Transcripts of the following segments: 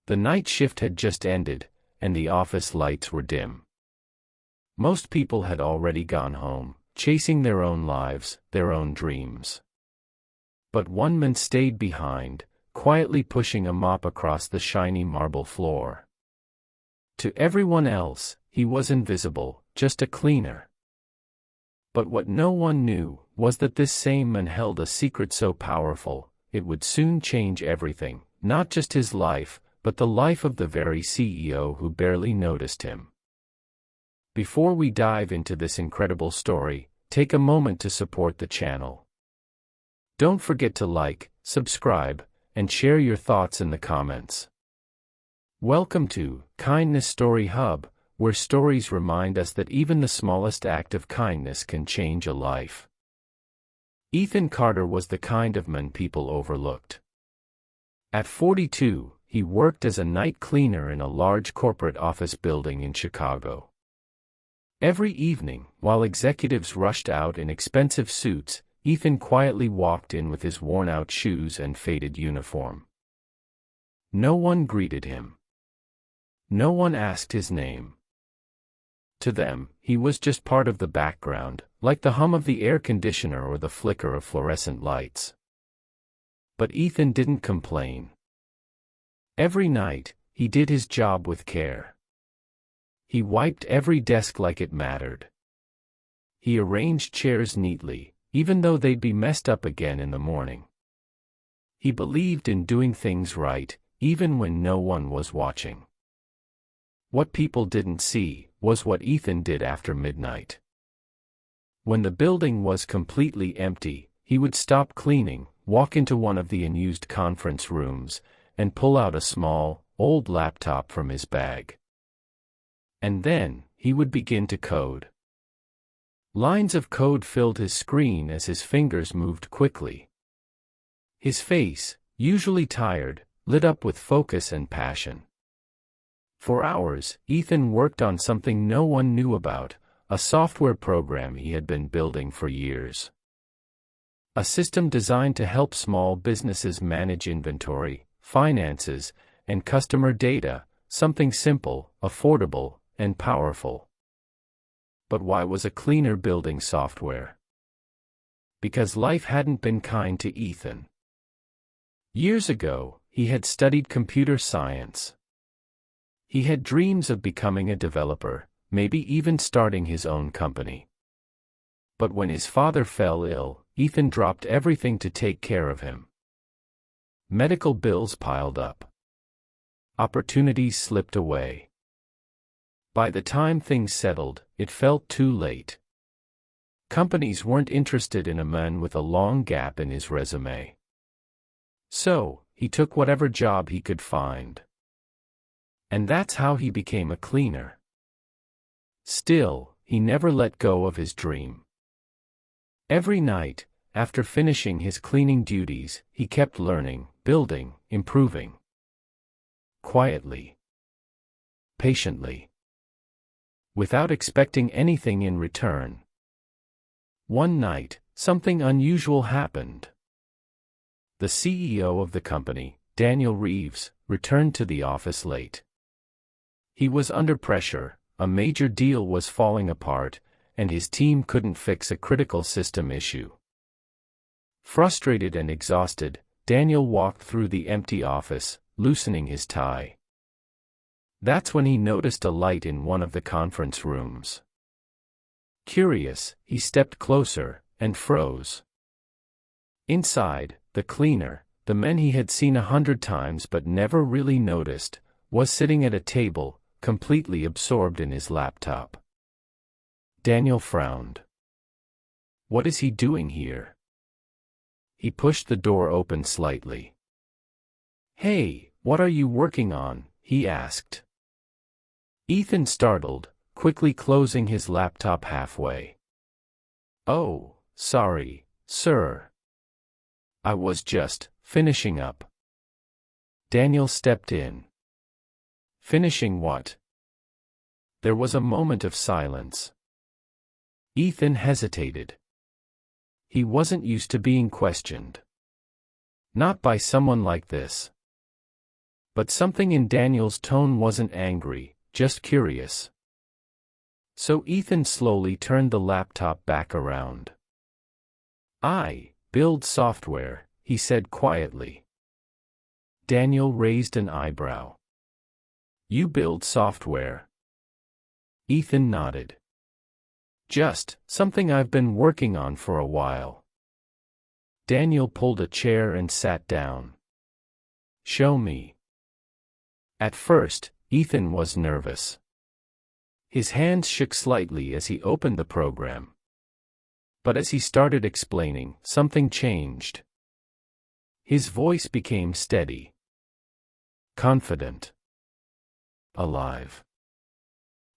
The night shift had just ended, and the office lights were dim. Most people had already gone home, chasing their own lives, their own dreams. But one man stayed behind, quietly pushing a mop across the shiny marble floor. To everyone else, he was invisible, just a cleaner. But what no one knew was that this same man held a secret so powerful, it would soon change everything, not just his life, but the life of the very CEO who barely noticed him. Before we dive into this incredible story, take a moment to support the channel. Don't forget to like, subscribe, and share your thoughts in the comments. Welcome to Kindness Story Hub, where stories remind us that even the smallest act of kindness can change a life. Ethan Carter was the kind of man people overlooked. At 42, he worked as a night cleaner in a large corporate office building in Chicago. Every evening, while executives rushed out in expensive suits, Ethan quietly walked in with his worn-out shoes and faded uniform. No one greeted him. No one asked his name. To them, he was just part of the background, like the hum of the air conditioner or the flicker of fluorescent lights. But Ethan didn't complain. Every night, he did his job with care. He wiped every desk like it mattered. He arranged chairs neatly, even though they'd be messed up again in the morning. He believed in doing things right, even when no one was watching. What people didn't see was what Ethan did after midnight. When the building was completely empty, he would stop cleaning, walk into one of the unused conference rooms, and pull out a small, old laptop from his bag. And then, he would begin to code. Lines of code filled his screen as his fingers moved quickly. His face, usually tired, lit up with focus and passion. For hours, Ethan worked on something no one knew about, a software program he had been building for years. A system designed to help small businesses manage inventory, finances, and customer data, something simple, affordable, and powerful. But why was a cleaner building software? Because life hadn't been kind to Ethan. Years ago, he had studied computer science. He had dreams of becoming a developer, maybe even starting his own company. But when his father fell ill, Ethan dropped everything to take care of him. Medical bills piled up. Opportunities slipped away. By the time things settled, it felt too late. Companies weren't interested in a man with a long gap in his resume. So, he took whatever job he could find. And that's how he became a cleaner. Still, he never let go of his dream. Every night, after finishing his cleaning duties, he kept learning, building, improving. Quietly. Patiently. Without expecting anything in return. One night, something unusual happened. The CEO of the company, Daniel Reeves, returned to the office late. He was under pressure, a major deal was falling apart, and his team couldn't fix a critical system issue. Frustrated and exhausted, Daniel walked through the empty office, loosening his tie. That's when he noticed a light in one of the conference rooms. Curious, he stepped closer, and froze. Inside, the cleaner, the man he had seen 100 times but never really noticed, was sitting at a table, completely absorbed in his laptop. Daniel frowned. What is he doing here? He pushed the door open slightly. Hey, what are you working on? He asked. Ethan startled, quickly closing his laptop halfway. Oh, sorry, sir. I was just finishing up. Daniel stepped in. Finishing what? There was a moment of silence. Ethan hesitated. He wasn't used to being questioned. Not by someone like this. But something in Daniel's tone wasn't angry, just curious. So Ethan slowly turned the laptop back around. "I build software," he said quietly. Daniel raised an eyebrow. "You build software?" Ethan nodded. "Just something I've been working on for a while." Daniel pulled a chair and sat down. "Show me." At first, Ethan was nervous. His hands shook slightly as he opened the program. But as he started explaining, something changed. His voice became steady, confident, alive.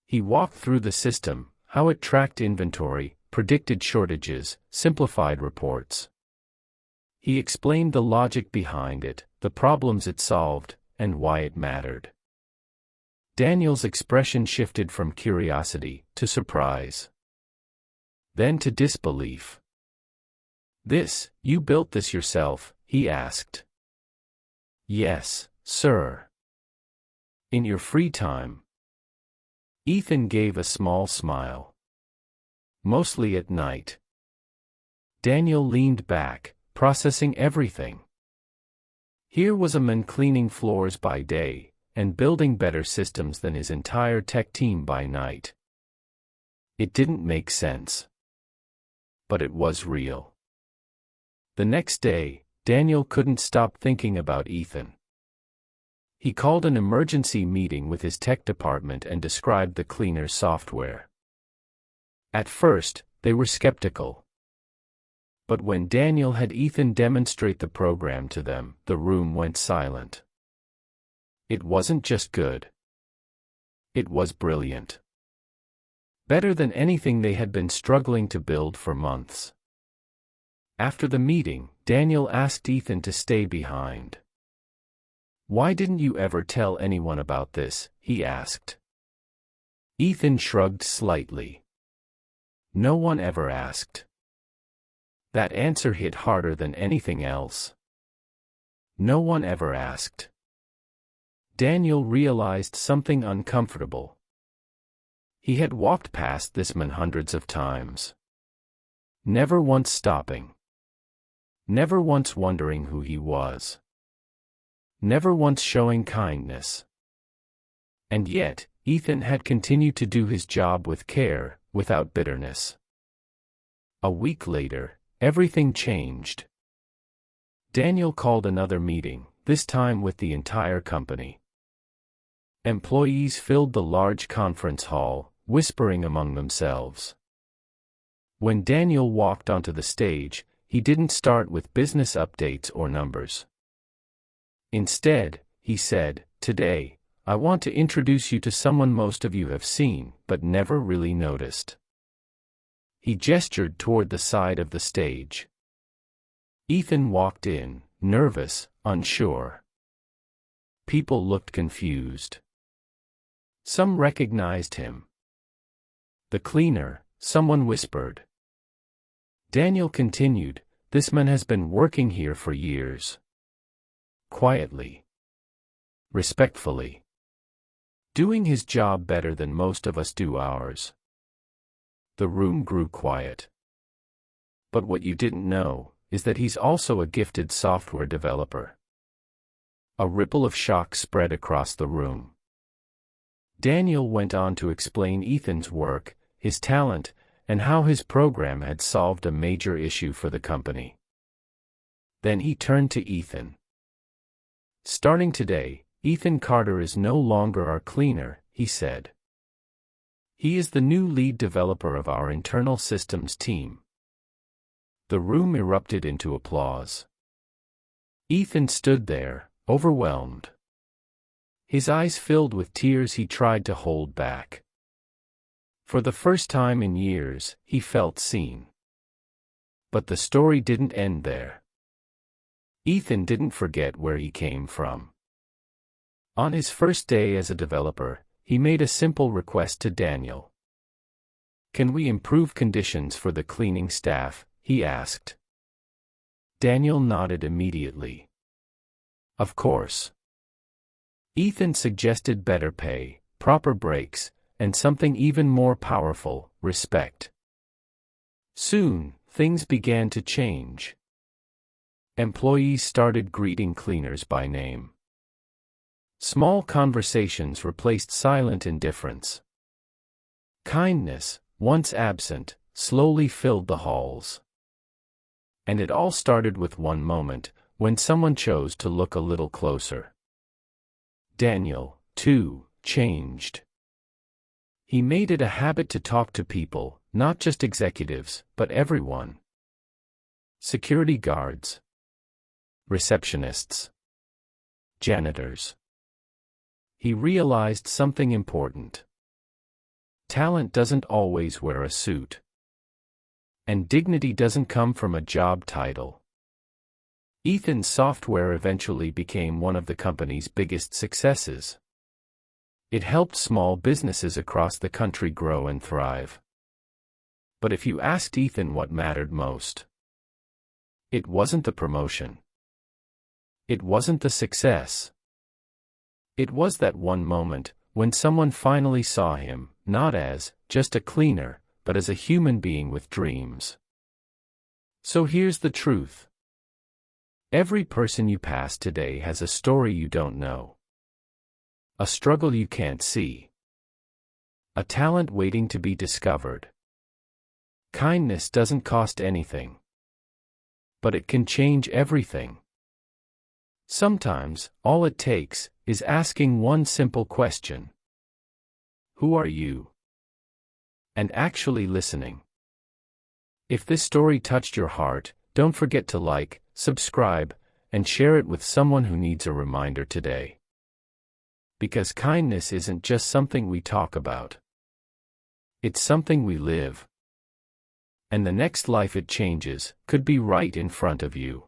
He walked through the system, how it tracked inventory, predicted shortages, simplified reports. He explained the logic behind it, the problems it solved, and why it mattered. Daniel's expression shifted from curiosity to surprise, then to disbelief. You built this yourself?" he asked. "Yes, sir." "In your free time?" Ethan gave a small smile. "Mostly at night." Daniel leaned back, processing everything. Here was a man cleaning floors by day, and building better systems than his entire tech team by night. It didn't make sense. But it was real. The next day, Daniel couldn't stop thinking about Ethan. He called an emergency meeting with his tech department and described the cleaner's software. At first, they were skeptical. But when Daniel had Ethan demonstrate the program to them, the room went silent. It wasn't just good. It was brilliant. Better than anything they had been struggling to build for months. After the meeting, Daniel asked Ethan to stay behind. "Why didn't you ever tell anyone about this?" he asked. Ethan shrugged slightly. "No one ever asked." That answer hit harder than anything else. No one ever asked. Daniel realized something uncomfortable. He had walked past this man hundreds of times. Never once stopping. Never once wondering who he was. Never once showing kindness. And yet, Ethan had continued to do his job with care, without bitterness. A week later, everything changed. Daniel called another meeting, this time with the entire company. Employees filled the large conference hall, whispering among themselves. When Daniel walked onto the stage, he didn't start with business updates or numbers. Instead, he said, "Today, I want to introduce you to someone most of you have seen, but never really noticed." He gestured toward the side of the stage. Ethan walked in, nervous, unsure. People looked confused. Some recognized him. "The cleaner," someone whispered. Daniel continued, "This man has been working here for years. Quietly. Respectfully. Doing his job better than most of us do ours." The room grew quiet. "But what you didn't know is that he's also a gifted software developer." A ripple of shock spread across the room. Daniel went on to explain Ethan's work, his talent, and how his program had solved a major issue for the company. Then he turned to Ethan. "Starting today, Ethan Carter is no longer our cleaner," he said. "He is the new lead developer of our internal systems team." The room erupted into applause. Ethan stood there, overwhelmed. His eyes filled with tears he tried to hold back. For the first time in years, he felt seen. But the story didn't end there. Ethan didn't forget where he came from. On his first day as a developer, he made a simple request to Daniel. "Can we improve conditions for the cleaning staff?" he asked. Daniel nodded immediately. "Of course." Ethan suggested better pay, proper breaks, and something even more powerful, respect. Soon, things began to change. Employees started greeting cleaners by name. Small conversations replaced silent indifference. Kindness, once absent, slowly filled the halls. And it all started with one moment, when someone chose to look a little closer. Daniel, too, changed. He made it a habit to talk to people, not just executives, but everyone. Security guards, receptionists, janitors. He realized something important. Talent doesn't always wear a suit. And dignity doesn't come from a job title. Ethan's software eventually became one of the company's biggest successes. It helped small businesses across the country grow and thrive. But if you asked Ethan what mattered most, it wasn't the promotion. It wasn't the success. It was that one moment, when someone finally saw him, not as just a cleaner, but as a human being with dreams. So here's the truth. Every person you pass today has a story you don't know. A struggle you can't see. A talent waiting to be discovered. Kindness doesn't cost anything. But it can change everything. Sometimes, all it takes is asking one simple question. Who are you? And actually listening. If this story touched your heart, don't forget to like, subscribe, and share it with someone who needs a reminder today. Because kindness isn't just something we talk about. It's something we live. And the next life it changes could be right in front of you.